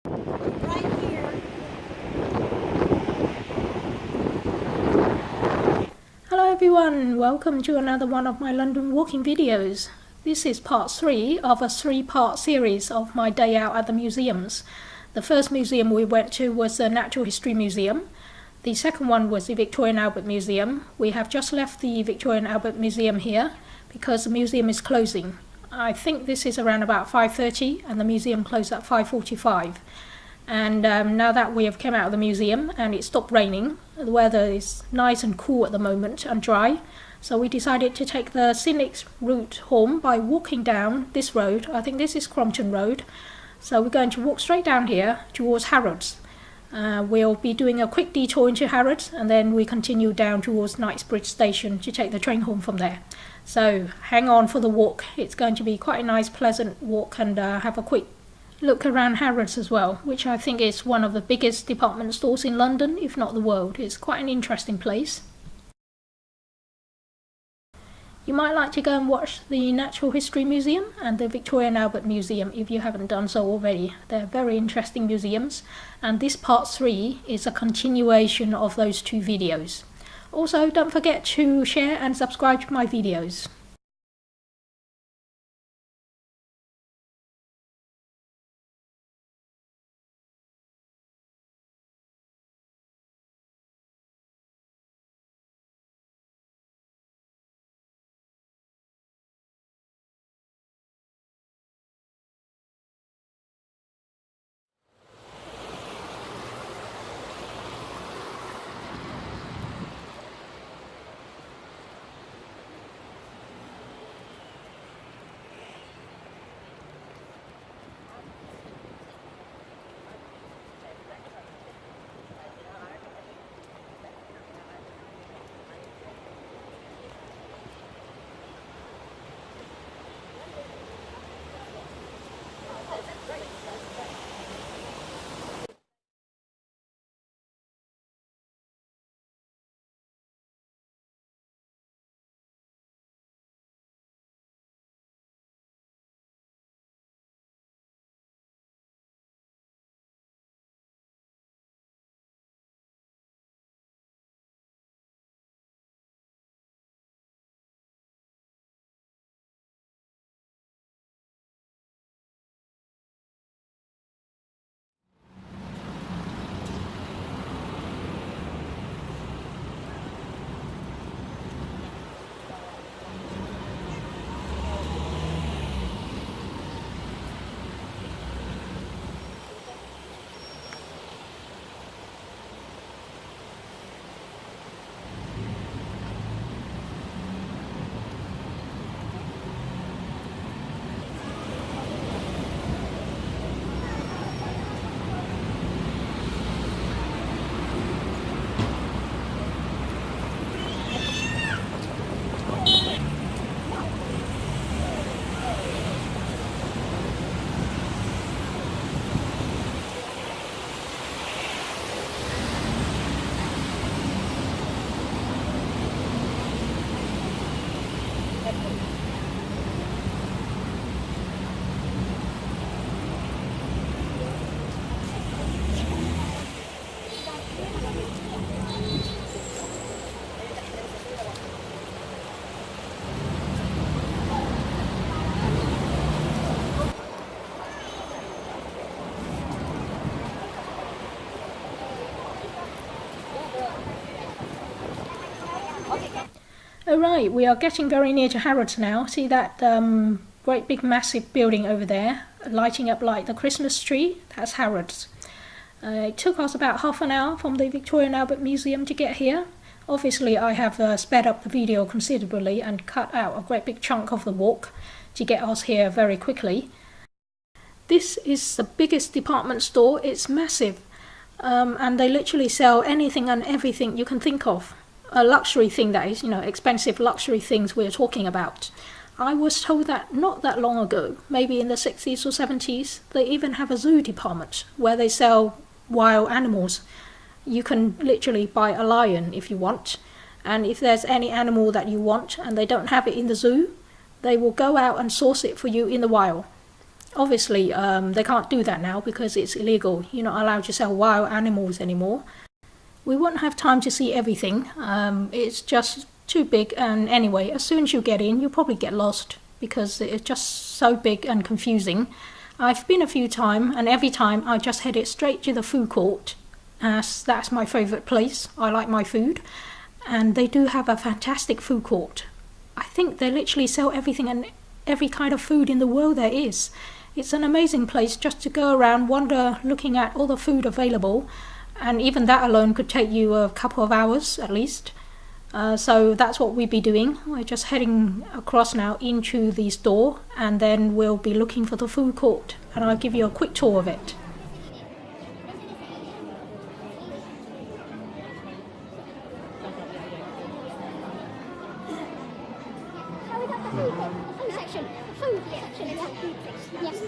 Right here. Hello everyone, welcome to another one of my London walking videos. This is part 3 of a 3-part series of my day out at the museums. The first museum we went to was the Natural History Museum. The second one was the Victoria and Albert Museum. We have just left the Victoria and Albert Museum here because the museum is closing. I think this is around about 5:30 and the museum closed at 5:45. And now that we have come out of the museum and it stopped raining, the weather is nice and cool at the moment and dry, so we decided to take the scenic route home by walking down this road. I think this is Crompton Road, so we're going to walk straight down here towards Harrods. We'll be doing a quick detour into Harrods and then we continue down towards Knightsbridge station to take the train home from there. So hang on for the walk. It's going to be quite a nice pleasant walk and have a quick look around Harrods as well, which I think is one of the biggest department stores in London, if not the world. It's quite an interesting place. You might like to go and watch the Natural History Museum and the Victoria and Albert Museum if you haven't done so already. They're very interesting museums, and this part 3 is a continuation of those 2 videos. Also, don't forget to share and subscribe to my videos. Alright, we are getting very near to Harrods now. See that great big massive building over there, lighting up like the Christmas tree? That's Harrods. It took us about half an hour from the Victoria and Albert Museum to get here. Obviously I have sped up the video considerably and cut out a great big chunk of the walk to get us here very quickly. This is the biggest department store. It's massive, and they literally sell anything and everything you can think of. A luxury thing, that is, expensive luxury things we're talking about. I was told that not that long ago, maybe in the 60s or 70s, they even have a zoo department where they sell wild animals. You can literally buy a lion if you want, and if there's any animal that you want and they don't have it in the zoo, they will go out and source it for you in the wild. Obviously, they can't do that now because it's illegal. You're not allowed to sell wild animals anymore. We won't have time to see everything. It's just too big, and anyway, as soon as you get in, you'll probably get lost because it's just so big and confusing. I've been a few times, and every time I just headed straight to the food court, as that's my favourite place. I like my food, and they do have a fantastic food court. I think they literally sell everything and every kind of food in the world there is. It's an amazing place just to go around, wander, looking at all the food available, and even that alone could take you a couple of hours at least. So that's what we'll be doing. We're just heading across now into the store, and then we'll be looking for the food court, and I'll give you a quick tour of it. Food section. Food section. Yes.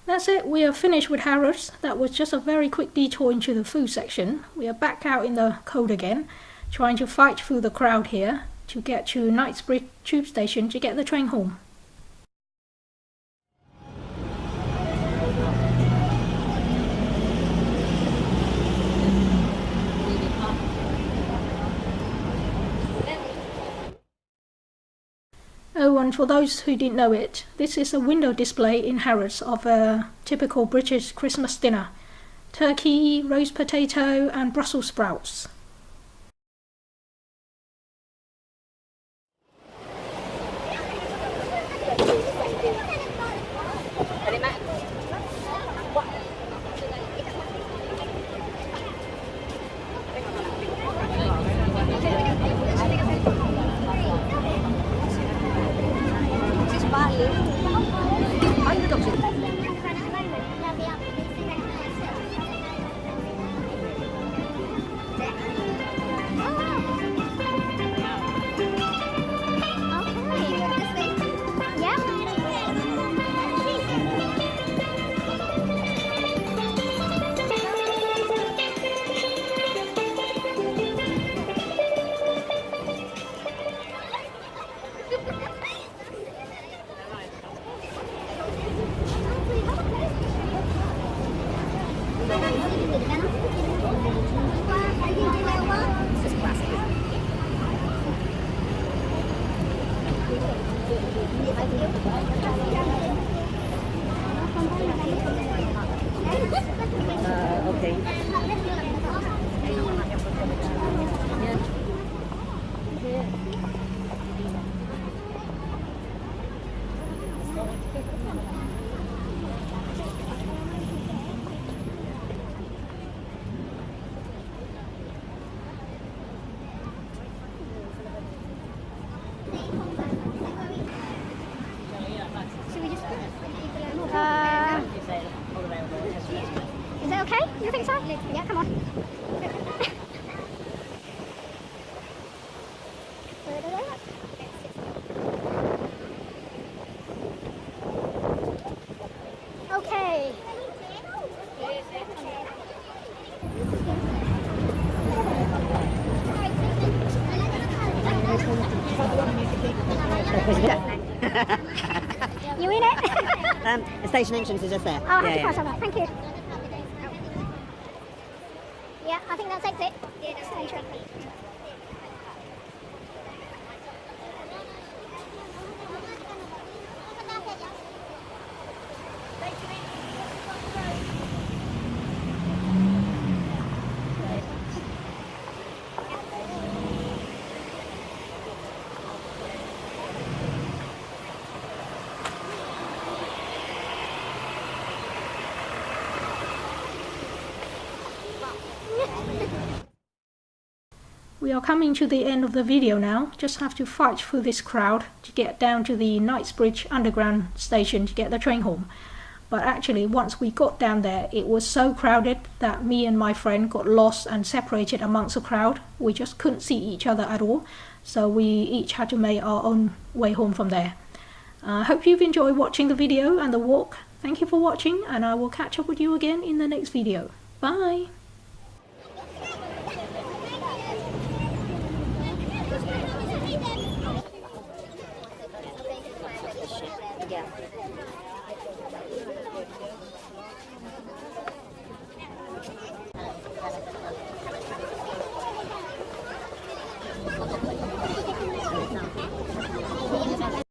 That's it, we are finished with Harrods. That was just a very quick detour into the food section. We are back out in the cold again, trying to fight through the crowd here to get to Knightsbridge tube station to get the train home. Oh, and for those who didn't know it, this is a window display in Harrods of a typical British Christmas dinner. Turkey, roast potato and Brussels sprouts. it okay? You think so? Yeah, come on. Okay. You in it? The station entrance is just there. Oh, I have to cross over. Thank you. Yeah, I think that's exit. Yeah, that's the entrance. We are coming to the end of the video now. Just have to fight through this crowd to get down to the Knightsbridge underground station to get the train home. But actually, once we got down there, it was so crowded that me and my friend got lost and separated amongst the crowd. We just couldn't see each other at all, so we each had to make our own way home from there. I hope you've enjoyed watching the video and the walk. Thank you for watching, and I will catch up with you again in the next video. Bye! Yeah.